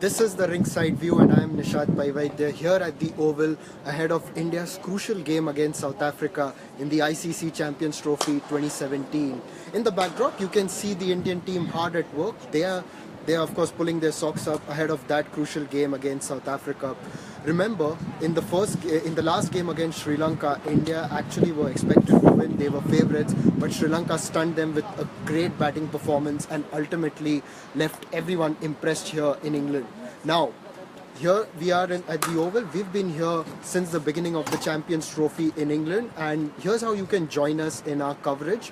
This is the ringside view and I am Nishad Pai Vaidya here at the Oval ahead of India's crucial game against South Africa in the ICC Champions Trophy 2017. In the backdrop you can see the Indian team hard at work. They are of course pulling their socks up ahead of that crucial game against South Africa. Remember, in the last game against Sri Lanka, India actually were expected to win. They were favourites, but Sri Lanka stunned them with a great batting performance and ultimately left everyone impressed here in England. Now, here we are at the Oval. We've been here since the beginning of the Champions Trophy in England, and here's how you can join us in our coverage.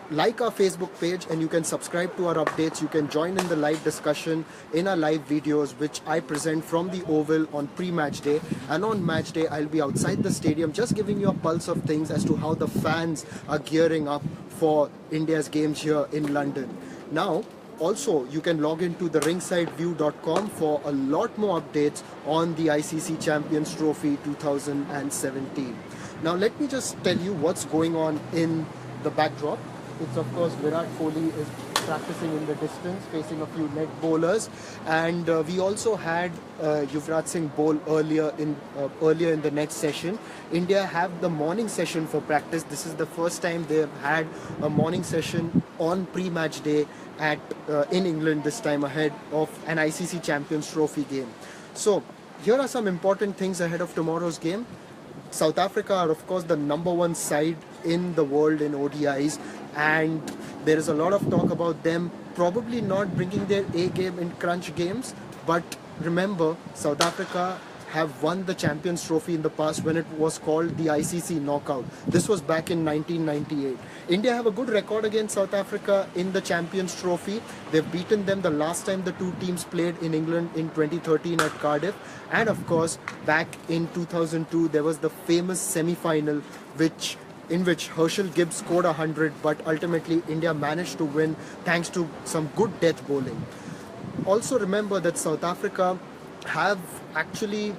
Like our Facebook page and you can subscribe to our updates. You can join in the live discussion in our live videos which I present from the Oval on pre-match day, and on match day I'll be outside the stadium just giving you a pulse of things as to how the fans are gearing up for India's games here in London. Now also, you can log into the ringsideview.com for a lot more updates on the ICC Champions Trophy 2017. Now let me just tell you what's going on in the backdrop. It's of course Virat Kohli is practicing in the distance, facing a few net bowlers, and we also had Yuvraj Singh bowl earlier in the next session. India have the morning session for practice. This is the first time they have had a morning session on pre-match day in England, this time ahead of an ICC Champions Trophy game. So here are some important things ahead of tomorrow's game. South Africa are of course the #1 side in the world in ODIs, and there is a lot of talk about them probably not bringing their A game in crunch games. But remember, South Africa have won the Champions Trophy in the past when it was called the ICC Knockout. This was back in 1998. India have a good record against South Africa in the Champions Trophy. They've beaten them the last time the two teams played in England in 2013 at Cardiff. And of course, back in 2002, there was the famous semi-final in which Herschel Gibbs scored 100, but ultimately India managed to win thanks to some good death bowling. Also remember that South Africa have actually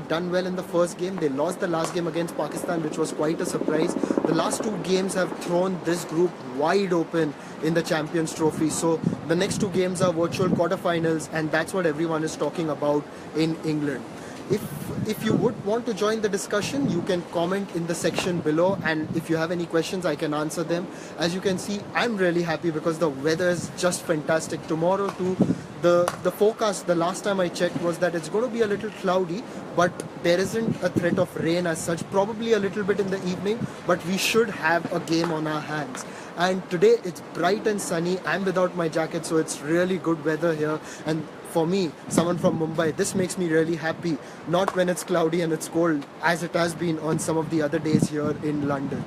done well in the first game. They lost the last game against Pakistan, which was quite a surprise. The last two games have thrown this group wide open in the Champions Trophy. So the next two games are virtual quarterfinals, and that's what everyone is talking about in England. If you would want to join the discussion, you can comment in the section below, and if you have any questions I can answer them. As you can see, I'm really happy because the weather is just fantastic. Tomorrow too, the forecast the last time I checked was that it's going to be a little cloudy, but there isn't a threat of rain as such, probably a little bit in the evening, but we should have a game on our hands. And today it's bright and sunny. I'm without my jacket, so it's really good weather here, and for me, someone from Mumbai, this makes me really happy. Not when it's cloudy and it's cold, as it has been on some of the other days here in London.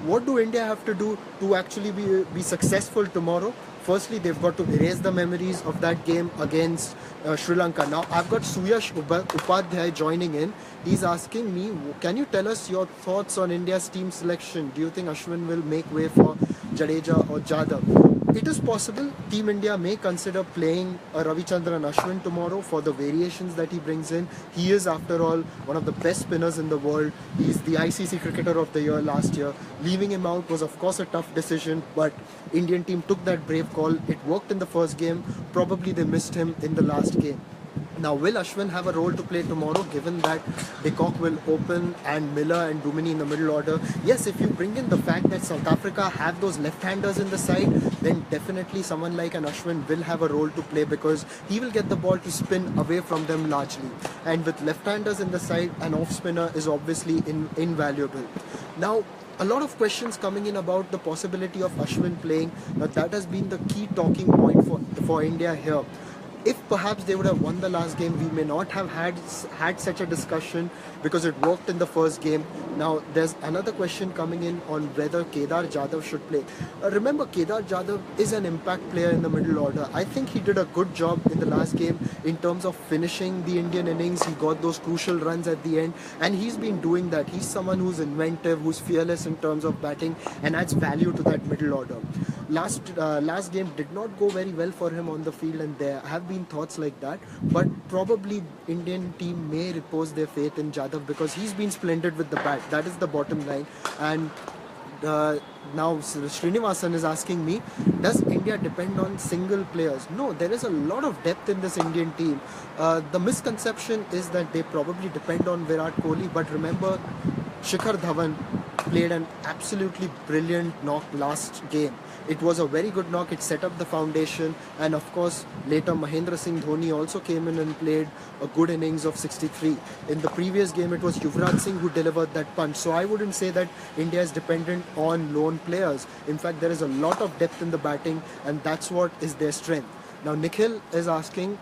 What do India have to do to actually be successful tomorrow? Firstly, they've got to erase the memories of that game against Sri Lanka. Now, I've got Suyash Upadhyay joining in. He's asking me, can you tell us your thoughts on India's team selection? Do you think Ashwin will make way for Jadeja or Jadhav? It is possible Team India may consider playing Ravichandran Ashwin tomorrow for the variations that he brings in. He is, after all, one of the best spinners in the world. He's the ICC Cricketer of the Year last year. Leaving him out was, of course, a tough decision, but Indian team took that brave call. It worked in the first game. Probably they missed him in the last game. Now, will Ashwin have a role to play tomorrow, given that De Kock will open and Miller and Dumini in the middle order? Yes, if you bring in the fact that South Africa have those left-handers in the side, then definitely someone like an Ashwin will have a role to play because he will get the ball to spin away from them largely. And with left-handers in the side, an off-spinner is obviously invaluable. Now, a lot of questions coming in about the possibility of Ashwin playing, but that has been the key talking point for India here. If perhaps they would have won the last game, we may not have had such a discussion because it worked in the first game. Now, there's another question coming in on whether Kedar Jadhav should play. Remember, Kedar Jadhav is an impact player in the middle order. I think he did a good job in the last game in terms of finishing the Indian innings. He got those crucial runs at the end, and he's been doing that. He's someone who's inventive, who's fearless in terms of batting, and adds value to that middle order. Last game did not go very well for him on the field, and there have been thoughts like that, but probably Indian team may repose their faith in Jadhav because he's been splendid with the bat. That is the bottom line, and uh, now Srinivasan is asking me, does India depend on single players? No, there is a lot of depth in this Indian team. The misconception is that they probably depend on Virat Kohli, but remember, Shikhar Dhawan played an absolutely brilliant knock last game. It was a very good knock. It set up the foundation, and of course, later Mahendra Singh Dhoni also came in and played a good innings of 63. In the previous game, it was Yuvraj Singh who delivered that punch. So I wouldn't say that India is dependent on lone players. In fact, there is a lot of depth in the batting, and that's what is their strength. Now, Nikhil is asking,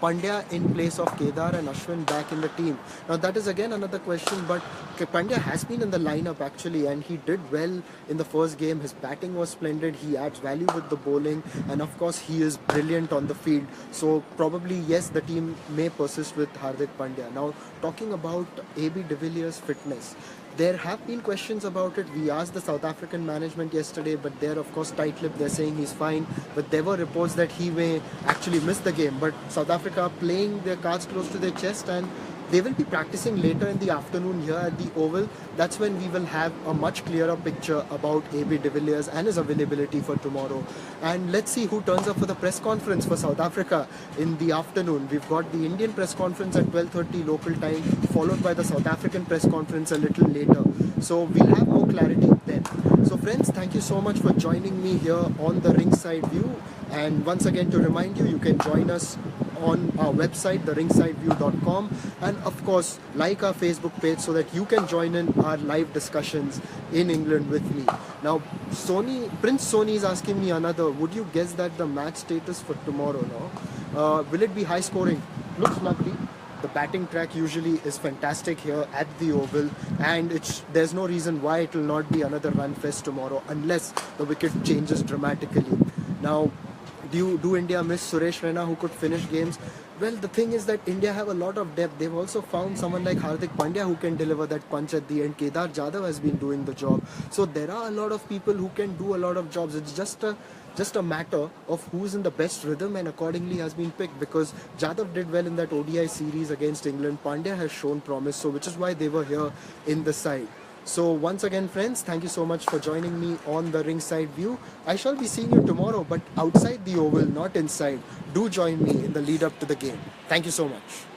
Pandya in place of Kedar and Ashwin back in the team. Now that is again another question, but Pandya has been in the lineup actually, and he did well in the first game. His batting was splendid. He adds value with the bowling, and of course he is brilliant on the field. So probably yes, the team may persist with Hardik Pandya. Now talking about AB de Villiers' fitness. There have been questions about it. We asked the South African management yesterday, but they're of course tight-lipped. They're saying he's fine. But there were reports that he may actually miss the game. But South Africa are playing their cards close to their chest, and they will be practicing later in the afternoon here at the Oval. That's when we will have a much clearer picture about AB de Villiers and his availability for tomorrow. And let's see who turns up for the press conference for South Africa in the afternoon. We've got the Indian press conference at 12:30 local time, followed by the South African press conference a little later. So we'll have more clarity then. So friends, thank you so much for joining me here on the Ringside View. And once again, to remind you, you can join us on our website, therinsideview.com, and of course like our Facebook page so that you can join in our live discussions in England with me. Now Prince Sony is asking me another, would you guess that the match status for tomorrow now? Will it be high scoring? Looks likely. The batting track usually is fantastic here at the Oval, and there's no reason why it will not be another run fest tomorrow unless the wicket changes dramatically. Now, do India miss Suresh Raina who could finish games? Well, the thing is that India have a lot of depth. They've also found someone like Hardik Pandya who can deliver that punch at the end. Kedar Jadhav has been doing the job. So there are a lot of people who can do a lot of jobs. It's just a matter of who's in the best rhythm and accordingly has been picked, because Jadhav did well in that ODI series against England. Pandya has shown promise, so which is why they were here in the side. So once again friends, thank you so much for joining me on the Ringside View. I shall be seeing you tomorrow, but outside the Oval, not inside. Do join me in the lead up to the game. Thank you so much.